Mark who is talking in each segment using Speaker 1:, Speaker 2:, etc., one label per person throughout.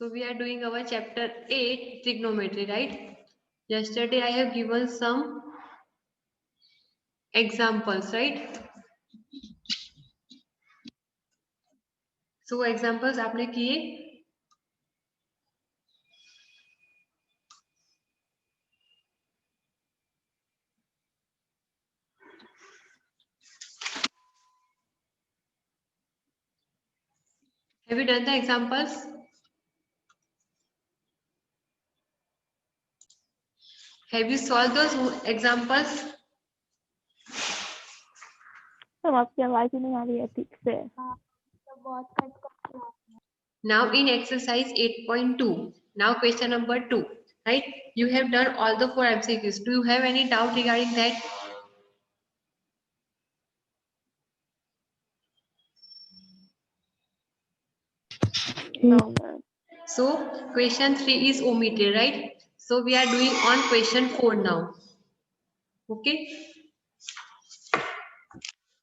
Speaker 1: So we are doing our chapter 8 trigonometry, right? Yesterday I have given some examples, right? So examples आपने किए? Have you done the examples? Have you solved those examples?
Speaker 2: तो आपकी आवाज ही नहीं आ रही है ठीक से।
Speaker 1: Now in exercise 8.2, now question number 2, right? You have done all the 4 MCQs. Do you have any doubt regarding that?
Speaker 2: No ma'am.
Speaker 1: So question 3 is omitted, right? So we are doing on question 4 now. Okay.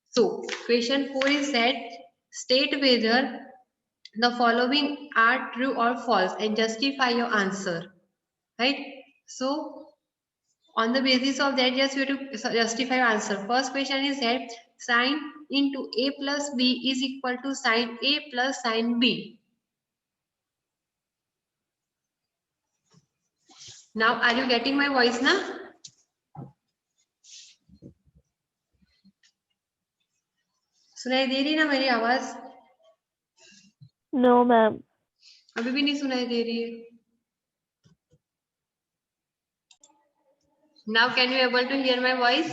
Speaker 1: So question 4 is that state whether the following are true or false and justify your answer, right? So on the basis of that, just you have to justify your answer. First question is that sine into a plus b is equal to sine a plus sine b. Now are you getting my voice now? सुनाई दे रही ना मेरी आवाज?
Speaker 2: No ma'am.
Speaker 1: अभी भी नहीं सुनाई दे रही है? Now can you able to hear my voice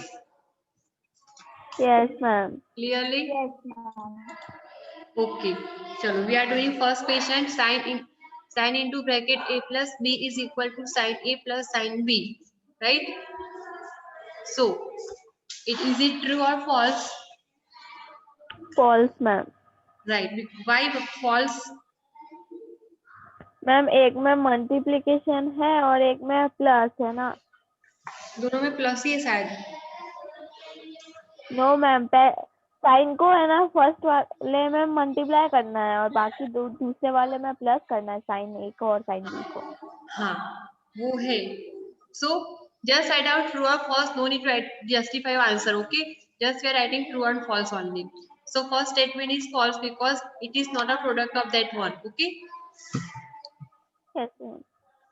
Speaker 2: Yes ma'am.
Speaker 1: clearly?
Speaker 3: Yes, ma'am.
Speaker 1: Okay. So we are doing first question, sine into bracket a plus b is equal to sine a plus sine b, right? So is it true or false?
Speaker 2: False ma'am.
Speaker 1: Right. Why false?
Speaker 2: Ma'am एक में multiplication है और एक में plus है ना।
Speaker 1: दोनों में प्लस ही है शायद।
Speaker 2: नो मैम साइन को है ना फर्स्ट वाले में मल्टीप्लाई करना है और बाकी दूसरे वाले में प्लस करना है साइन ए को और साइन बी को।
Speaker 1: हाँ वो है। So just write out true or false. No need to justify your answer. Okay. Just we are writing true and false only. So first statement is false because it is not a product of that one. Okay.
Speaker 2: Yes ma'am.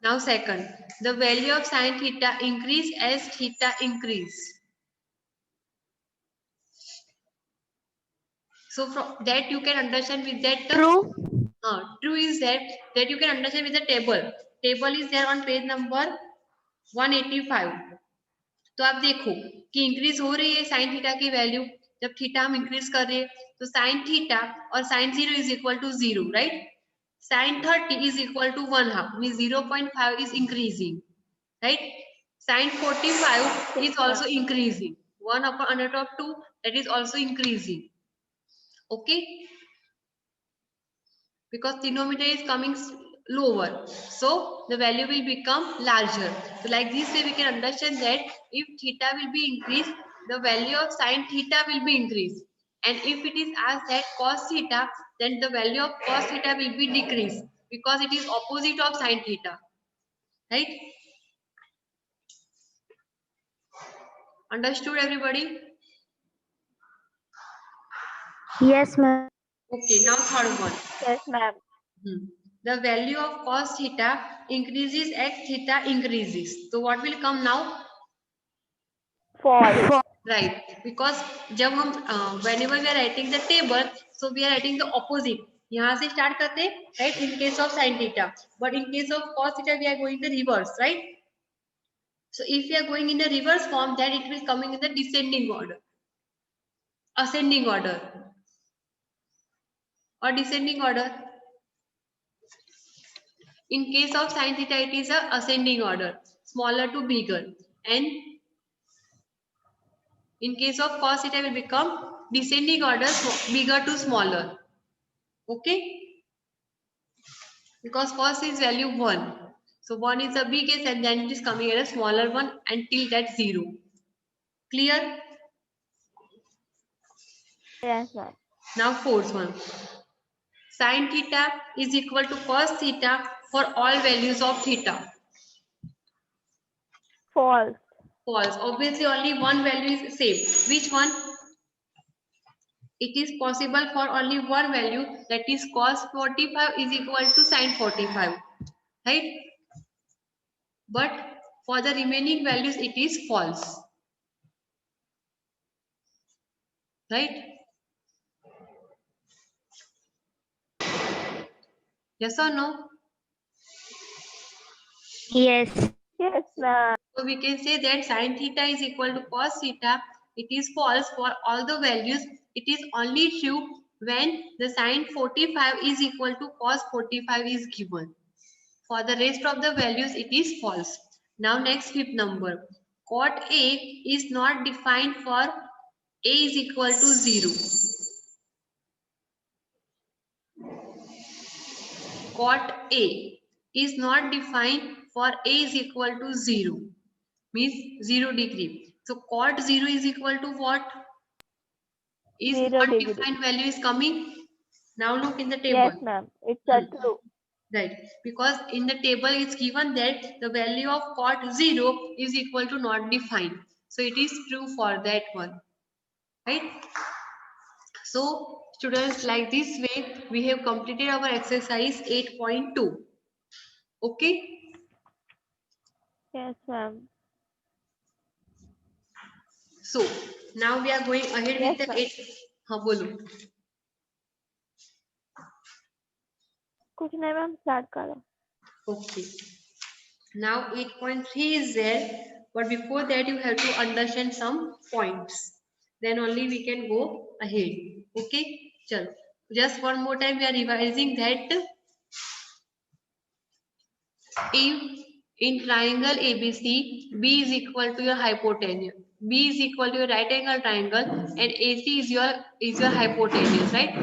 Speaker 1: Now second, the value of sine theta increase as theta increase. So from that you can understand with that.
Speaker 2: True.
Speaker 1: True is that you can understand with the table. Table is there on page number 185. तो आप देखो कि increase हो रही है sine theta की value. जब theta हम इंक्रीज कर रहे हैं तो साइन थीटा और sine 0 is equal to 0, right? Sine 30 is equal to 1/2 means 0.5 is increasing, right? Sin 45 is also increasing. 1 upon under of 2, that is also increasing. Okay, because denominator is coming lower, so the value will become larger. So like this way we can understand that if theta will be increased, the value of sin theta will be increased, and if it is asked that cos theta, then the value of cos theta will be decreased because it is opposite of sin theta, right? Understood everybody?
Speaker 3: Yes, ma'am.
Speaker 1: Okay, now third one.
Speaker 2: Yes ma'am.
Speaker 1: The value of cos theta increases as theta increases. So what will come now?
Speaker 2: False.
Speaker 1: Right, because जब हम whenever we are writing the table, so we are writing the opposite. यहाँ से start करते हैं, right? In case of sin theta, but in case of cos theta we are going the reverse, right? So if we are going in the reverse form, then it will coming in the descending order, ascending order, or descending order. In case of sin theta, it is a ascending order, smaller to bigger, and in case of cos theta will become descending order, bigger to smaller. Okay, because cos is value 1, so 1 is the biggest and then it is coming at a smaller one until that 0. Clear?
Speaker 2: Yes ma'am.
Speaker 1: Now fourth one, sin theta is equal to cos theta for all values of theta?
Speaker 2: False.
Speaker 1: False. Obviously only one value is same. Which one? It is possible for only one value, that is cos 45 is equal to sin 45, right? But for the remaining values it is false, right? Yes or no?
Speaker 3: Yes.
Speaker 2: Yes, ma'am.
Speaker 1: So we can say that sin theta is equal to cos theta. It is false for all the values. It is only true when the sin 45 is equal to cos 45 is given. For the rest of the values, it is false. Now next fifth number. Cot A is not defined for A is equal to 0. Cot A is not defined for A is equal to 0. Means 0 degree. So cot 0 is equal to what? Is
Speaker 2: 0
Speaker 1: not
Speaker 2: degree.
Speaker 1: defined value is coming. Now look in the table.
Speaker 2: Yes, ma'am. It's a true.
Speaker 1: Right, because in the table it's given that the value of cot 0 is equal to not defined. So it is true for that one, right? So students, like this way we have completed our exercise 8.2. Okay.
Speaker 2: Yes, ma'am.
Speaker 1: So now we are going ahead
Speaker 2: Yes,
Speaker 1: with the
Speaker 2: ma'am.
Speaker 1: 8. हाँ बोलो.
Speaker 2: कुछ नहीं ma'am, start करो.
Speaker 1: Okay. Now 8.3 is there, but before that you have to understand some points. Then only we can go ahead. Okay. Chalo. Just one more time we are revising that. If in triangle ABC, B is equal to your hypotenuse. B is equal to your right angle triangle and AC is your hypotenuse, right?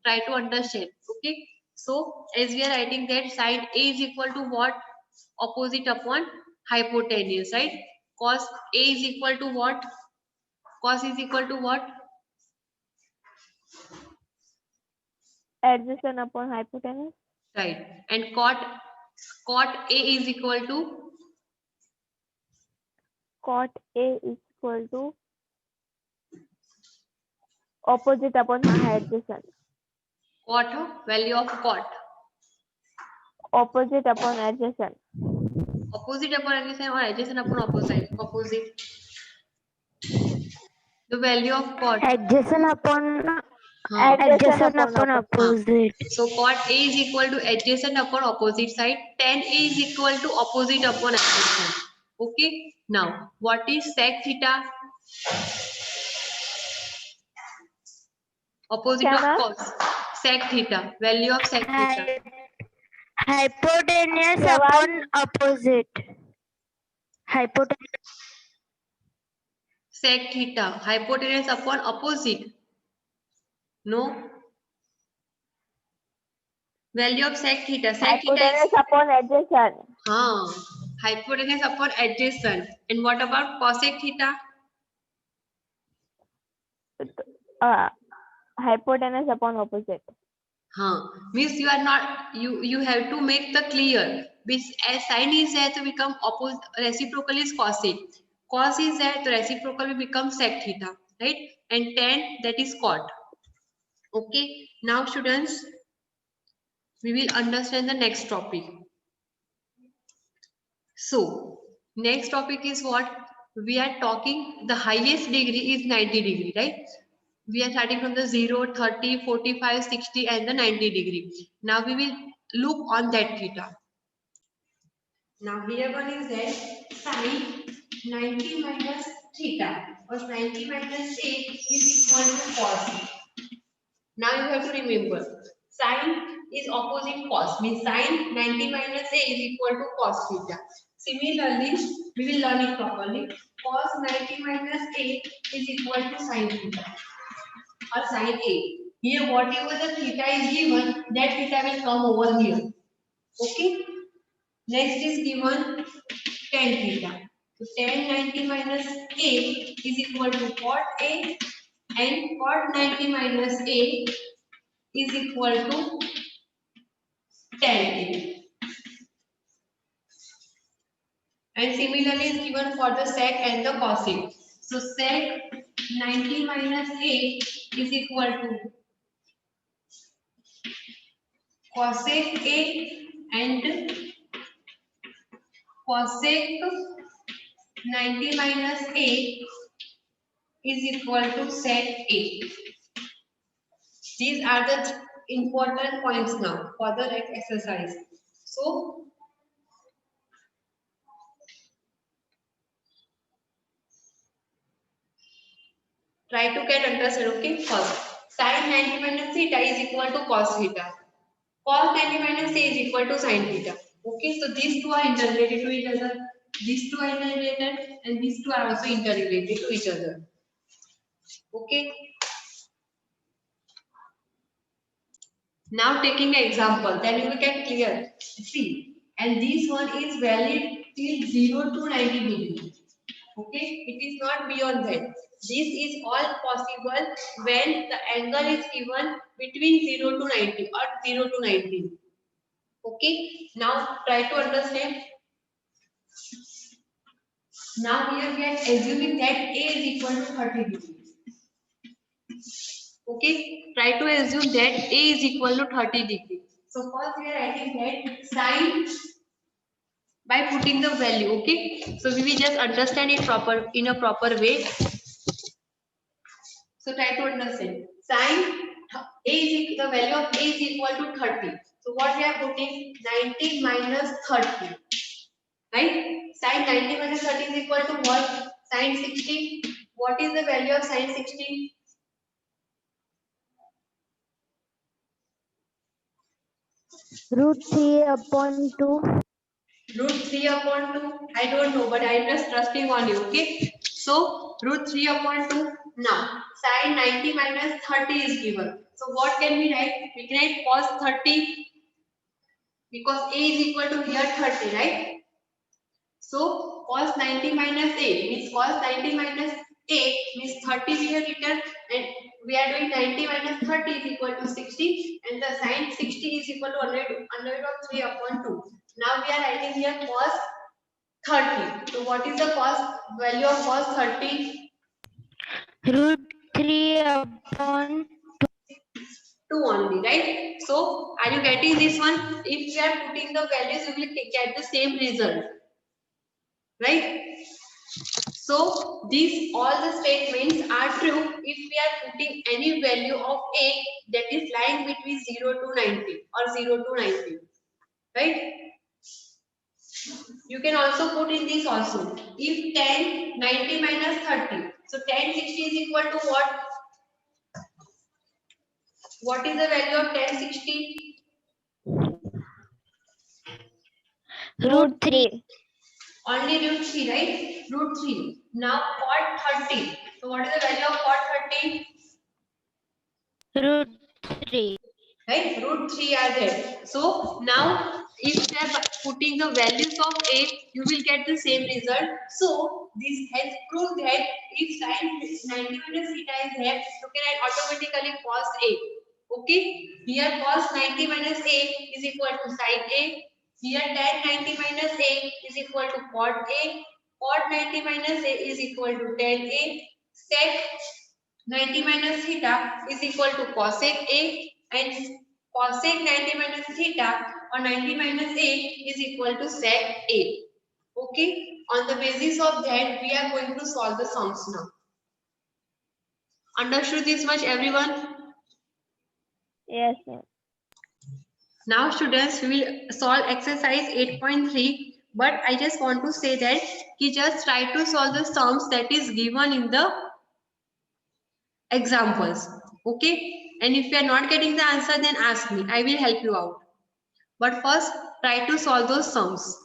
Speaker 1: Try to understand. Okay. So as we are writing that, side A is equal to what? Opposite upon hypotenuse, right? Cos A is equal to what? Cos is equal to what?
Speaker 2: Adjacent upon hypotenuse.
Speaker 1: Right. And cot A is equal to
Speaker 2: Cot A is equal to opposite upon adjacent.
Speaker 1: cot, value of cot.
Speaker 2: Opposite upon adjacent.
Speaker 1: Opposite upon adjacent or adjacent upon opposite. The value of cot.
Speaker 3: Adjacent upon
Speaker 2: Adjacent upon
Speaker 3: opposite.
Speaker 1: So cot A is equal to adjacent upon opposite side. Tan A is equal to opposite upon adjacent. Okay. Now what is sec theta? Opposite
Speaker 2: क्या
Speaker 1: of
Speaker 2: ma'am?
Speaker 1: cos. Sec theta. Value of sec theta.
Speaker 3: Hypotenuse
Speaker 2: क्या
Speaker 3: upon
Speaker 2: ma'am?
Speaker 3: opposite. Hypotenuse.
Speaker 1: Sec theta. Hypotenuse upon opposite. No. Value of sec theta. Sec theta is
Speaker 2: Hypotenuse upon adjacent.
Speaker 1: hypotenuse upon adjacent. And what about cosec theta?
Speaker 2: Hypotenuse upon opposite.
Speaker 1: Means you are not, you have to make the clear. Which as sin is there to become opposite, reciprocal is cosec. Cos is there, the reciprocal will become sec theta, right? And tan, that is cot. Okay. Now students, we will understand the next topic. So next topic is what? We are talking the highest degree is 90 degree, right? We are starting from the 0, 30, 45, 60 and the 90 degree. Now we will look on that theta. Now here one is that sin 90 minus theta or 90 minus A is equal to cos. Now you have to remember, sin is opposite cos, means sin 90 minus A is equal to cos theta. Similarly, we will learn it properly. Cos 90 minus A is equal to sin theta or sin A. Here whatever the theta is given, that theta will come over here. Okay. Next is given tan theta. So tan 90 minus A is equal to cot A and cot 90 minus A is equal to tan A. And similarly is given for the sec and the cosec. So sec 90 minus a is equal to cosec a, and cosec 90 minus a is equal to sec a. These are the important points now for the exercise. So try to get understood. Okay, first sin 90 minus theta is equal to cos theta. Cos 90 minus a is equal to sin theta. Okay, so these two are interrelated to each other. These two are interrelated, and these two are also interrelated to each other. Okay. Now taking an example, then you will get clear. See, and this one is valid till 0 to 90 degree. Okay, it is not beyond that. This is all possible when the angle is given between 0 to 90 or 0 to 90. Okay, now try to understand. Now here we are assuming that A is equal to 30 degrees. Okay, try to assume that A is equal to 30 degrees. So first we are writing that sin by putting the value. Okay, so we will just understand it in a proper way. So try to understand. Sin the value of A is equal to 30. So what we are putting? 90 minus 30. Right? Sin 90 minus 30 is equal to what? Sin 60. What is the value of sin 60?
Speaker 3: √3/2.
Speaker 1: √3/2. I don't know, but I'm just trusting on you. Okay. So √3/2. Now sin 90 minus 30 is given. So what can we write? We can write cos 30 because A is equal to here 30, right? So cos 90 minus A means cos 90 minus A means 30 we have written, and we are doing 90 minus 30 is equal to 60, and the sin 60 is equal to 100 of 3/2. Now we are writing here cos 30. So what is the value of cos 30?
Speaker 3: √3/2.
Speaker 1: 2 only, right? So are you getting this one? If we are putting the values, we will get the same result, right? So these all the statements are true if we are putting any value of A that is lying between 0 to 90 or 0 to 90, right? You can also put in this also. If 10 90 minus 30, so 10 60 is equal to what? What is the value of 10 60?
Speaker 3: √3.
Speaker 1: Only √3, right? √3. Now cot 30. So what is the value of cot 30?
Speaker 3: √3.
Speaker 1: Right? √3 are there. So now if we are putting the values of A, you will get the same result. So this has proved that if sin 90 minus theta is there, you can write automatically cos A. Okay, here cos 90 minus A is equal to sin A. Here tan 90 minus A is equal to cot A. Cot 90 minus A is equal to tan A. Sec 90 minus theta is equal to cosec A, and cosec 90 minus theta or 90 minus A is equal to sec A. Okay, on the basis of that we are going to solve the sums now. Understood this much, everyone?
Speaker 2: Yes, ma'am.
Speaker 1: Now students, we will solve exercise 8.3, but I just want to say that you just try to solve the sums that is given in the examples. Okay, and if you are not getting the answer, then ask me, I will help you out. But first try to solve those sums.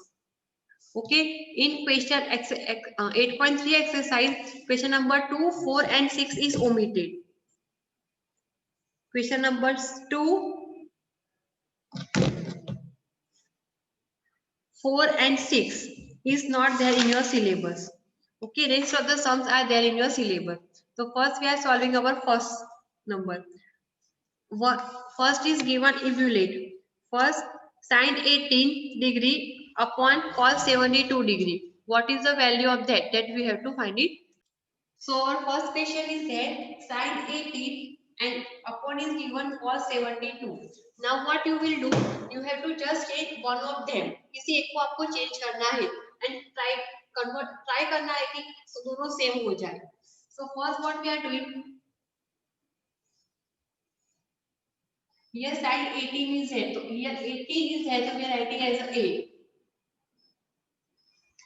Speaker 1: Okay, in question 8.3 exercise, question number 2, 4 and 6 is omitted. Question numbers 2, 4 and 6 is not there in your syllabus. Okay, rest of the sums are there in your syllabus. So first we are solving our first number. First is given evaluate. First, sin 18 degree upon cos 72 degree. What is the value of that? That we have to find it. So our first question is that sin 18 and upon is given cos 72. Now what you will do? You have to just change one of them. किसी एक को आपको change करना है and try करना है कि दोनों same हो जाए. So first what we are doing? Here sin 18 is here. So here 18 is here. So we are writing as a.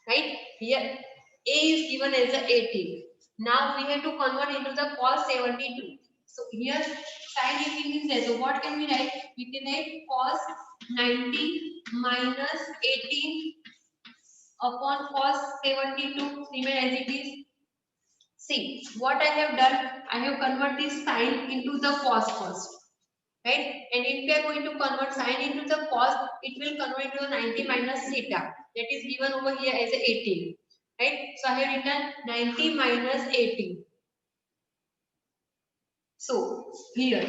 Speaker 1: Right? Here A is given as a 18. Now we have to convert into the cos 72. So here sin 18 is there. So what can we write? We can write cos 90 minus 18 upon cos 72. Remain as it is. See what I have done. I have converted this sin into the cos first. Right? And if we are going to convert sin into the cos, it will convert into the 90 minus theta. That is given over here as a 18. Right? So I have written 90 minus 18. So here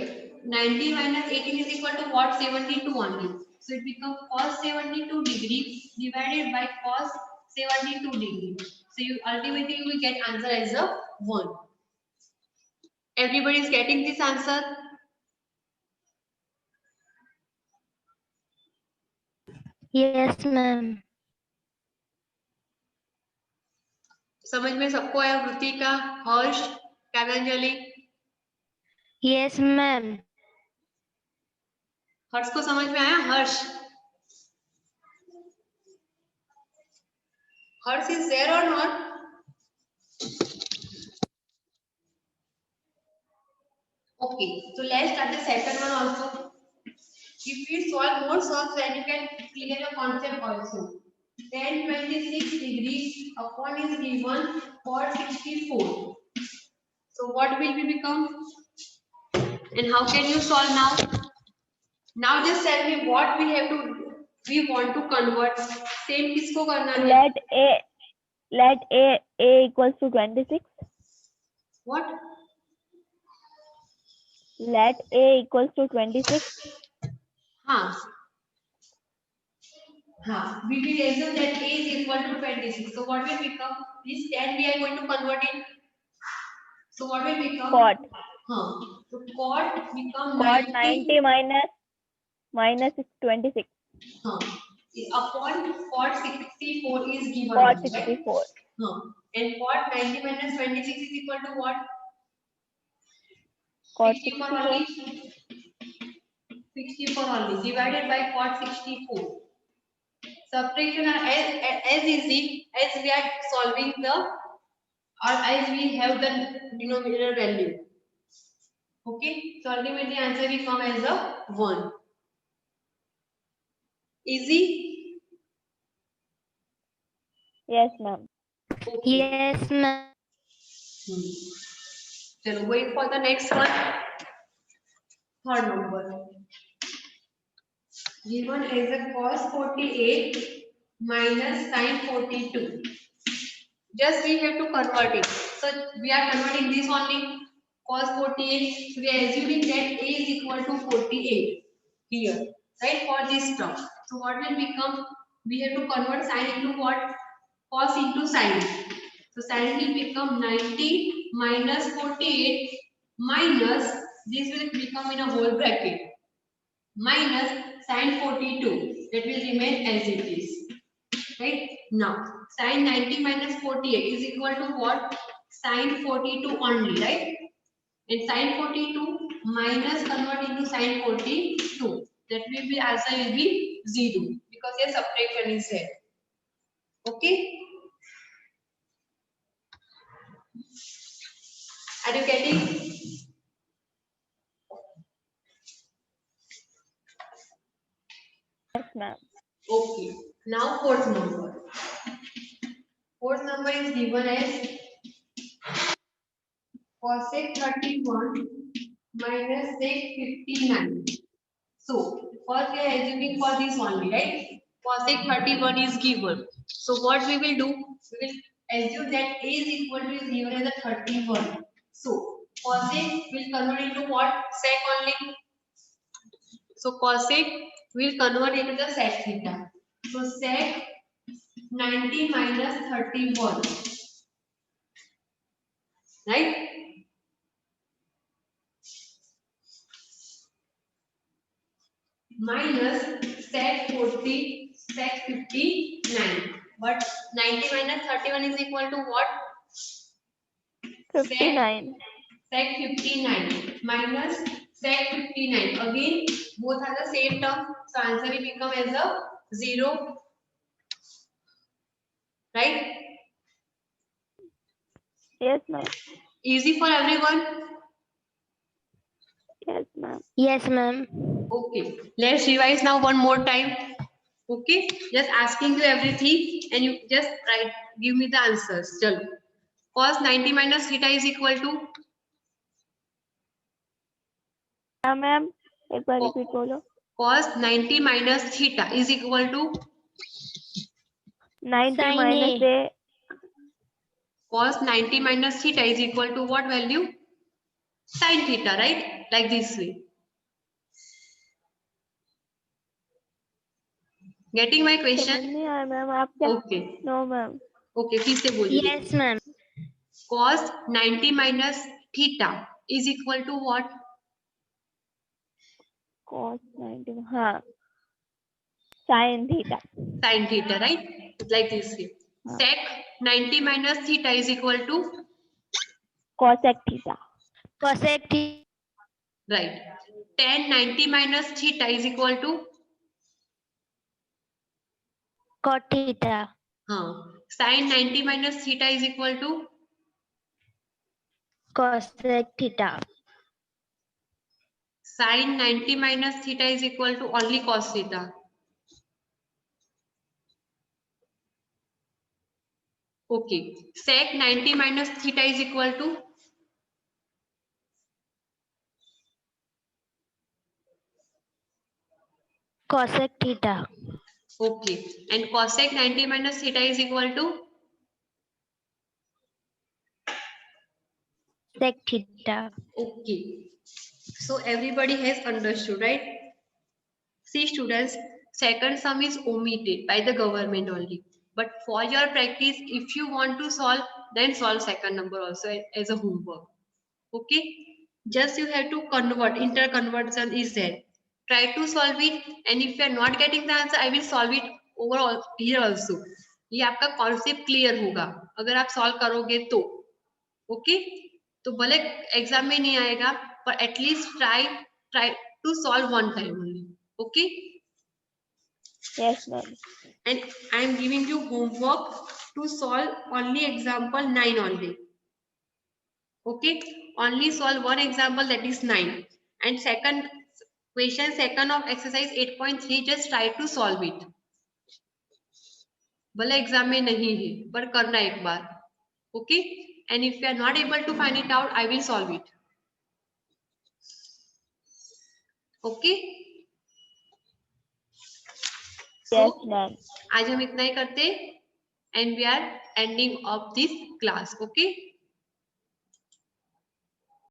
Speaker 1: 90 minus 18 is equal to what? 72 only. So it becomes cos 72 degree divided by cos 72 degree. So you ultimately you will get answer as a 1. Everybody is getting this answer?
Speaker 3: Yes, ma'am.
Speaker 1: समझ में सबको आया? वृतिका, हर्ष, काव्यांजलि?
Speaker 3: Yes, ma'am.
Speaker 1: हर्ष को समझ में आया? हर्ष, हर्ष is there or not? Okay, so let's start the second one also. If we solve more solves, then you can clear the concept also. Tan 26 degrees upon is given for 64. So what will we become? And how can you solve now? Now just tell me what we have to do. We want to convert. Same किसको करना है?
Speaker 2: Let A equals to 26.
Speaker 1: What?
Speaker 2: Let A equals to 26.
Speaker 1: हाँ. हाँ. We will assume that A is equal to 26. So what will become? This 10 we are going to convert it. So what will become?
Speaker 2: Cot.
Speaker 1: हाँ. So cot become
Speaker 2: Cot
Speaker 1: 90
Speaker 2: minus 26.
Speaker 1: हाँ. Upon cot 64 is given.
Speaker 2: Cot
Speaker 1: right?
Speaker 2: 64.
Speaker 1: हाँ. And cot 90 minus 26 is equal to what?
Speaker 2: Cot
Speaker 1: 64
Speaker 2: 64.
Speaker 1: only. 64 only divided by cot 64. Subtraction are as easy as we are solving the or as we have the denominator value. Okay, so ultimately answer will come as a 1. Easy?
Speaker 2: Yes, ma'am.
Speaker 1: Okay.
Speaker 3: Yes, ma'am.
Speaker 1: So going for the next one. Third number. Given as a cos 48 minus sin 42. Just we have to convert it. So we are converting this only. Cos 48. So we are assuming that A is equal to 48 here, right? For this term. So what will become? We have to convert sin into what? Cos into sin. So sin will become 90 minus 48 minus this will become in a whole bracket minus sin 42. That will remain as it is. Right? Now sin 90 minus 48 is equal to what? Sin 42 only, right? And sin 42 minus convert into sin 42. That will be answer will be 0 because your subtraction is there. Okay? Are you getting?
Speaker 2: Yes, ma'am.
Speaker 1: Okay. Now fourth number. Fourth number is given as cosec 31 minus sec 59. So first we are assuming for this only, right? Cosec 31 is given. So what we will do? We will assume that A is equal to is given as a 31. So cosec will convert into what? Sec only. So cosec will convert into the sec theta. So sec 90 minus 31, right? Minus sec 40, sec 59. But 90 minus 31 is equal to what?
Speaker 2: 59.
Speaker 1: Sec 59 minus sec 59. Again, both are the same term. So answer will become as a 0. Right?
Speaker 2: Yes, ma'am.
Speaker 1: Easy for everyone.
Speaker 2: Yes, ma'am.
Speaker 3: Yes, ma'am.
Speaker 1: Okay. Let's revise now one more time. Okay. Just asking you everything and you just write. Give me the answers. Chalo. Cos 90 minus theta is equal to
Speaker 2: हाँ ma'am एक बार repeat बोलो.
Speaker 1: cos 90 minus theta is equal to
Speaker 2: 90
Speaker 3: Sin
Speaker 2: minus
Speaker 3: A.
Speaker 2: a.
Speaker 1: cos 90 minus theta is equal to what value? Sin theta, right? Like this way. Getting my
Speaker 2: समझ
Speaker 1: question?
Speaker 2: नहीं आया ma'am आप क्या.
Speaker 1: Okay.
Speaker 2: No ma'am.
Speaker 1: Okay. फिर से बोलिए.
Speaker 3: Yes, ma'am.
Speaker 1: Cos 90 minus theta is equal to what?
Speaker 2: cos 90 हाँ sin theta.
Speaker 1: Sin theta, right? It's like this way.
Speaker 2: हाँ.
Speaker 1: Sec 90 minus theta is equal to,
Speaker 2: cosec theta.
Speaker 3: Cosec theta.
Speaker 1: right? Tan 90 minus theta is equal to,
Speaker 3: Cot theta.
Speaker 1: Sin 90 minus theta is equal to,
Speaker 3: Cosec theta.
Speaker 1: sin 90 minus theta is equal to only cos theta. Okay. Sec 90 minus theta is equal to,
Speaker 3: Cosec theta.
Speaker 1: okay. And cosec 90 minus theta is equal to,
Speaker 3: Sec theta.
Speaker 1: okay. So everybody has understood, right? See students, second sum is omitted by the government only. But for your practice, if you want to solve, then solve second number also as a homework. Okay? Just you have to convert, interconversion is there. Try to solve it, and if you are not getting the answer, I will solve it overall here also. ये आपका concept clear होगा अगर आप solve करोगे तो. Okay तो भले exam में नहीं आएगा पर at least try to solve one time only. Okay?
Speaker 2: Yes ma'am.
Speaker 1: And I am giving you homework to solve only example 9 only. Okay? Only solve one example, that is 9. And second question, second of exercise 8.3, just try to solve it. भले exam में नहीं है पर करना एक बार. Okay? And if you are not able to find it out, I will solve it. Okay?
Speaker 2: Yes
Speaker 1: So,
Speaker 2: ma'am.
Speaker 1: आज हम इतना ही करते and we are ending of this class. Okay?